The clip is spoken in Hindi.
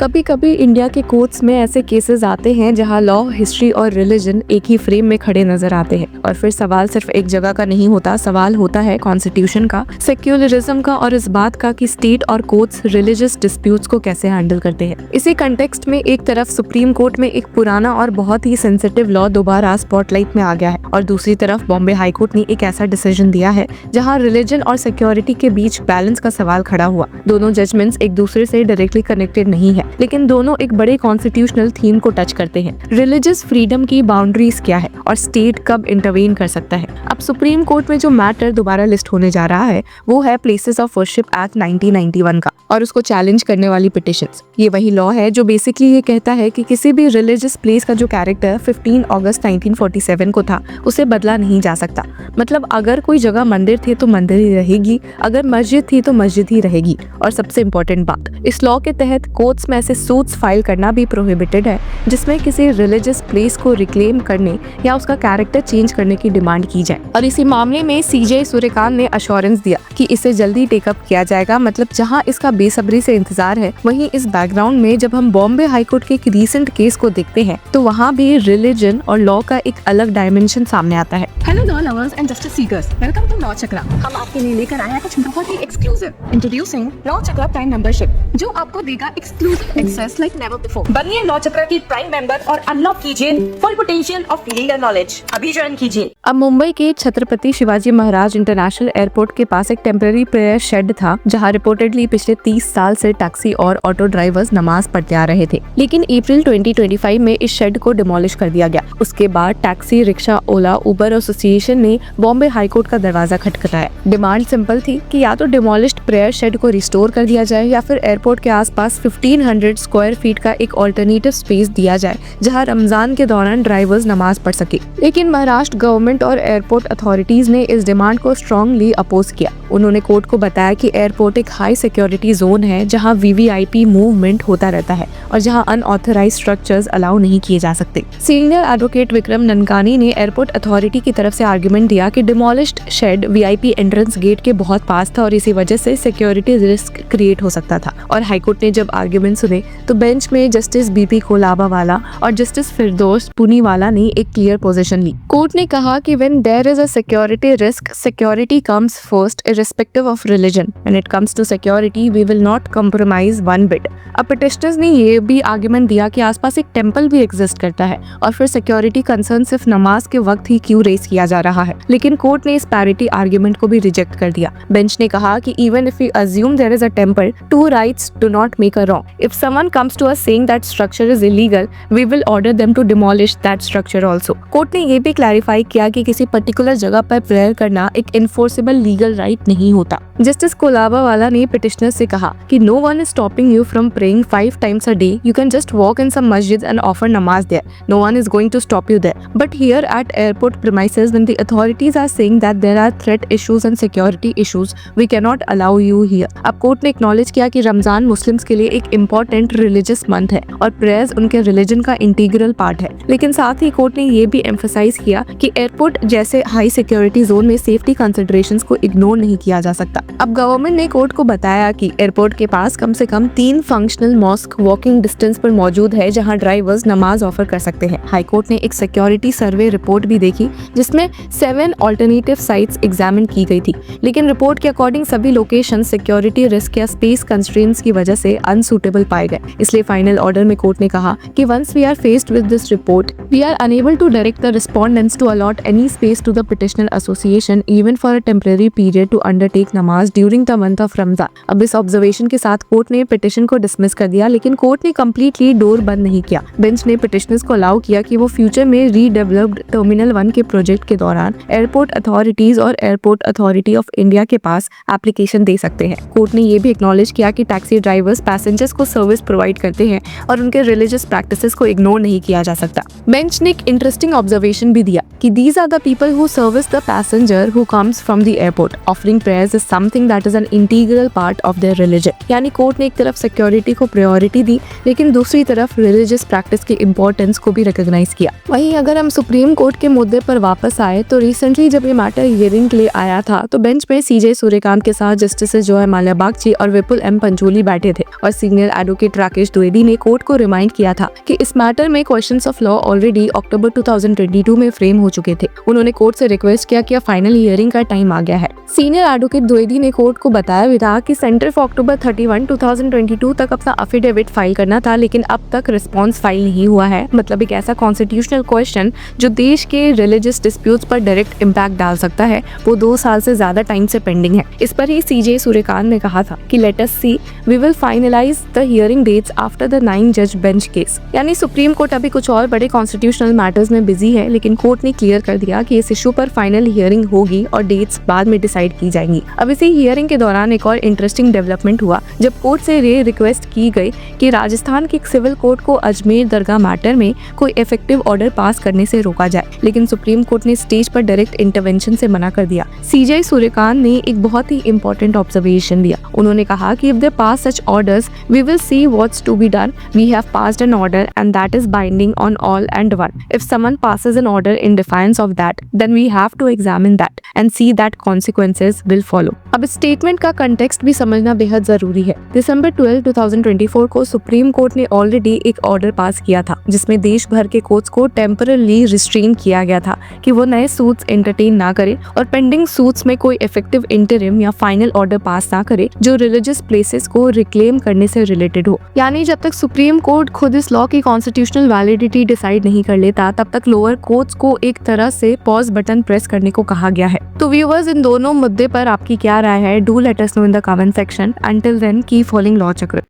कभी कभी इंडिया के कोर्ट्स में ऐसे केसेस आते हैं जहां लॉ, हिस्ट्री और रिलीजन एक ही फ्रेम में खड़े नजर आते हैं और फिर सवाल सिर्फ एक जगह का नहीं होता, सवाल होता है कॉन्स्टिट्यूशन का, सेक्युलरिज्म का और इस बात का कि स्टेट और कोर्ट्स रिलीजियस डिस्प्यूट्स को कैसे हैंडल करते हैं। इसी कंटेक्स्ट में एक तरफ सुप्रीम कोर्ट में एक पुराना और बहुत ही सेंसिटिव लॉ दोबारा स्पॉटलाइट में आ गया है और दूसरी तरफ बॉम्बे हाई कोर्ट ने एक ऐसा डिसीजन दिया है जहां रिलीजन और सिक्योरिटी के बीच बैलेंस का सवाल खड़ा हुआ। दोनों जजमेंट्स एक दूसरे से डायरेक्टली कनेक्टेड नहीं है, लेकिन दोनों एक बड़े कॉन्स्टिट्यूशनल थीम को टच करते हैं। रिलीजियस फ्रीडम की बाउंड्रीज क्या है और स्टेट कब इंटरवेन कर सकता है। अब सुप्रीम कोर्ट में जो मैटर दोबारा लिस्ट होने जा रहा है वो है प्लेसेस ऑफ वर्शिप एक्ट 1991 का और उसको चैलेंज करने वाली पिटिशंस। ये वही लॉ है जो बेसिकली ये कहता है कि किसी भी रिलीजियस प्लेस का जो कैरेक्टर 15 अगस्त 1947 को था उसे बदला नहीं जा सकता। मतलब अगर कोई जगह मंदिर थे तो मंदिर ही रहेगी, अगर मस्जिद थी तो मस्जिद ही रहेगी। और सबसे इम्पोर्टेंट बात, इस लॉ के तहत कोर्ट्स में ऐसे सूट्स फाइल करना भी प्रोहिबिटेड है जिसमें किसी रिलीजियस प्लेस को रिक्लेम करने या उसका कैरेक्टर चेंज करने की डिमांड की जाए। और इसी मामले में सीजे सूर्यकांत ने अश्योरेंस दिया कि इसे जल्दी टेकअप किया जाएगा। मतलब जहां इसका बेसब्री से इंतजार है, वहीं इस बैकग्राउंड में जब हम बॉम्बे हाईकोर्ट के एक रीसेंट केस को देखते हैं तो वहाँ भी रिलीजन और लॉ का एक अलग डायमेंशन सामने आता है। Hello law lovers and justice seekers, welcome to Law Chakra. हम आपके लिए लेकर आए हैं कुछ बहुत ही exclusive. Introducing Law Chakra prime membership, जो आपको देगा exclusive access like never before. बनिए लॉ चक्रा की प्राइम मेंबर और अनलॉक कीजिए full potential of legal knowledge. अभी ज्वाइन कीजिए। अब मुंबई के छत्रपति शिवाजी महाराज इंटरनेशनल एयरपोर्ट के पास एक टेम्पररी प्रेयर शेड था जहां रिपोर्टेडली पिछले 30 साल से टैक्सी और ऑटो ड्राइवर्स नमाज पढ़ते आ रहे थे, लेकिन अप्रैल 2025 में इस शेड को डिमोलिश कर दिया गया। उसके बाद टैक्सी, रिक्शा, ओला, उबर एसोसिएशन ने बॉम्बे हाईकोर्ट का दरवाजा खटखटाया। डिमांड सिंपल थी कि या तो डिमोलिश्ड प्रेयर शेड को रिस्टोर कर दिया जाए या फिर एयरपोर्ट के आसपास 1500 स्क्वायर फीट का एक ऑल्टरनेटिव स्पेस दिया जाए जहां रमजान के दौरान ड्राइवर्स नमाज पढ़ सके। लेकिन महाराष्ट्र गवर्नमेंट और एयरपोर्ट अथॉरिटीज ने इस डिमांड को स्ट्रांगली अपोज किया। उन्होंने कोर्ट को बताया कि एयरपोर्ट एक हाई सिक्योरिटी जोन है जहां वीवीआईपी मूवमेंट होता रहता है और जहां अनऑथराइज्ड स्ट्रक्चर्स अलाउ नहीं किए जा सकते। सीनियर एडवोकेट विक्रम ननकानी ने एयरपोर्ट अथॉरिटी की तरफ से आर्गुमेंट दिया कि demolished shed VIP entrance gate के बहुत पास था और इसी वजह से सिक्योरिटी रिस्क क्रिएट हो सकता था। और हाईकोर्ट ने जब आर्गुमेंट सुने तो बेंच में जस्टिस बीपी कोलाबावाला और जस्टिस फिरदौस पुनीवाला ने एक क्लियर पोजीशन ली। कोर्ट ने कहा कि when there is a security risk, security comes first irrespective of religion. When it comes to security, we will not compromise one bit. अब पिटिशनर्स ने ये भी आर्गुमेंट दिया कि आसपास एक टेंपल भी एग्जिस्ट करता है और फिर सिक्योरिटी कंसर्न सिर्फ नमाज के वक्त ही क्यों रेस किया जा रहा है। लेकिन कोर्ट ने इस पैरिटी आर्गुमेंट को भी रिजेक्ट कर दिया। बेंच ने कहा कि even if we assume there is a temple, two rights do not make a wrong. If someone comes to us saying that structure is illegal, we will order them to demolish that structure also. Court ने ये भी क्लैरिफाई किया कि किसी पर्टिकुलर जगह पर प्रेयर करना एक इन्फोर्सेबल लीगल राइट नहीं होता। जस्टिस कोलाबावाला ने पिटिशनर से कहा कि no one is stopping you from praying 5 times a day. You can just walk in some masjids and offer namaz there. No one is going to stop you there. But here at airport premises, when the authorities are saying that there are threat issues and security issues, we cannot allow you here. अब कोर्ट ने एक्नॉलेज किया कि रमजान मुस्लिम्स के लिए एक इम्पोर्टेंट रिलीजियस मंथ है और प्रेयर्स उनके रिलीजन का इंटीग्रल पार्ट है। लेकिन साथ ही कोर्ट ने ये भी एम्फसाइज किया कि एयरपोर्ट जैसे हाई सिक्योरिटी जोन में सेफ्टी कंसिडरेशंस को इग्नोर नहीं किया जा सकता। अब गवर्नमेंट ने कोर्ट को बताया कि एयरपोर्ट के पास कम से कम 3 फंक्शनल मॉस्क वॉकिंग डिस्टेंस पर मौजूद है जहां ड्राइवर्स नमाज ऑफर कर सकते हैं। हाईकोर्ट ने एक सिक्योरिटी सर्वे रिपोर्ट भी देखी जिसमें 7 ऑल्टरनेटिव साइट्स एग्जामिन की गई थी, लेकिन रिपोर्ट के अकॉर्डिंग सभी लोकेशन सिक्योरिटी रिस्क या स्पेस कंस्ट्रेंट्स की वजह से अनसूटेबल पाए गए। इसलिए फाइनल ऑर्डर में कोर्ट ने कहा कि once we are faced with this report, we are unable to direct the respondents to allot any space to the petitioner association even for a temporary period to undertake namaz during the month of Ramzan. अब इस ऑब्जर्वेशन के साथ कोर्ट ने पिटिशन को डिसमिस कर दिया, लेकिन कोर्ट ने कम्प्लीटली डोर बंद नहीं किया। बेंच ने पिटिशनर्स को अलाउ किया कि वो फ्यूचर में रीडेवलप्ड टर्मिनल 1 के प्रोजेक्ट के दौरान एयरपोर्ट अथॉरिटीज और एयरपोर्ट अथॉरिटी ऑफ इंडिया के पास एप्लीकेशन दे सकते हैं। कोर्ट ने ये भी एक्नॉलेज किया कि टैक्सी ड्राइवर्स पैसेंजर्स को सर्विस प्रोवाइड करते हैं और उनके रिलीजियस प्रैक्टिसेस को इग्नोर नहीं किया जा सकता। बेंच ने एक इंटरेस्टिंग ऑब्जर्वेशन भी दिया कि these are the people who service the passenger who comes from the airport. Offering prayers is something that is an integral part of their religion. यानी कोर्ट ने एक तरफ सिक्योरिटी को प्रायोरिटी दी, लेकिन दूसरी तरफ रिलीजियस प्रैक्टिस की इंपॉर्टेंस को भी रिकॉग्नाइज किया। वहीं अगर हम सुप्रीम कोर्ट के मुद्दे पर वापस आए तो रिसेंटली जब ये मैटर हियरिंग के लिए आया था तो बेंच में सीजे सूर्यकांत के साथ जस्टिस जॉय माल्या बागची और विपुल एम पंचोली बैठे थे और सीनियर एडवोकेट राकेश द्विवेदी ने कोर्ट को रिमाइंड किया था कि इस मैटर में क्वेश्चंस ऑफ लॉ ऑलरेडी अक्टूबर 2022 में फ्रेम हो चुके थे। उन्होंने कोर्ट से रिक्वेस्ट किया कि फाइनल हियरिंग का टाइम आ गया है। सीनियर एडवोकेट द्विवेदी ने कोर्ट को बताया भी था कि सेंटर फॉर अक्टूबर 31, 2022 तक अपना अफिडेविट फाइल करना था, लेकिन अब तक रिस्पॉन्स फाइल नहीं हुआ है। मतलब एक ऐसा कॉन्स्टिट्यूशनल क्वेश्चन जो देश के रिलीजियस डिस्प्यूट्स पर डायरेक्ट इम्पैक्ट डाल सकता है, वो 2 साल से ज्यादा टाइम से पेंडिंग है। इस पर ही सीजे सूर्यकांत ने कहा था कि let us see, we will finalize the hearing dates after the 9 जज बेंच केस। यानी सुप्रीम कोर्ट अभी कुछ और बड़े कॉन्स्टिट्यूशनल मैटर्स में बिजी है, लेकिन कोर्ट ने क्लियर कर दिया कि इस इशू पर फाइनल हियरिंग होगी और डेट्स बाद में डिसाइड की जाएंगी। अब इसी हियरिंग के दौरान एक और इंटरेस्टिंग डेवलपमेंट हुआ जब कोर्ट से ये रिक्वेस्ट की गई कि राजस्थान की एक सिविल कोर्ट को अजमेर दरगाह मैटर में कोई इफेक्टिव ऑर्डर पास करने से रोका जाए, लेकिन सुप्रीम कोर्ट ने स्टेज पर डायरेक्ट इंटरवेंशन से मना कर दिया। सीजे सूर्यकांत ने एक बहुत ही इंपॉर्टेंट ऑब्जर्वेशन दिया। उन्होंने कहा कि if they pass such orders we will see what's to be done. We have passed an order and that is binding on all and one. If someone passes an order in defiance of that, then we have to examine that and see that consequences will follow. अब इस स्टेटमेंट का कंटेक्स्ट भी समझना बेहद जरूरी है। दिसंबर 12, 2024 को सुप्रीम कोर्ट ने ऑलरेडी एक ऑर्डर पास किया था जिसमें देश भर के कोर्ट्स को टेम्पररी रिस्ट्रेन किया गया था कि वो नए सूट्स एंटरटेन ना करे और पेंडिंग सूट्स में कोई इफेक्टिव इंटरिम या फाइनल ऑर्डर पास ना करे जो रिलीजियस प्लेसेस को रिक्लेम करने से रिलेटेड हो। यानी जब तक सुप्रीम कोर्ट खुद इस लॉ की कॉन्स्टिट्यूशनल वैलिडिटी डिसाइड नहीं कर लेता तब तक लोअर कोर्ट्स को एक तरह से पॉज बटन प्रेस करने को कहा गया है। तो व्यूअर्स, इन दोनों मुद्दे पर आपकी क्या राय है? Do let us know in the comment section. Until then keep following law चक्र।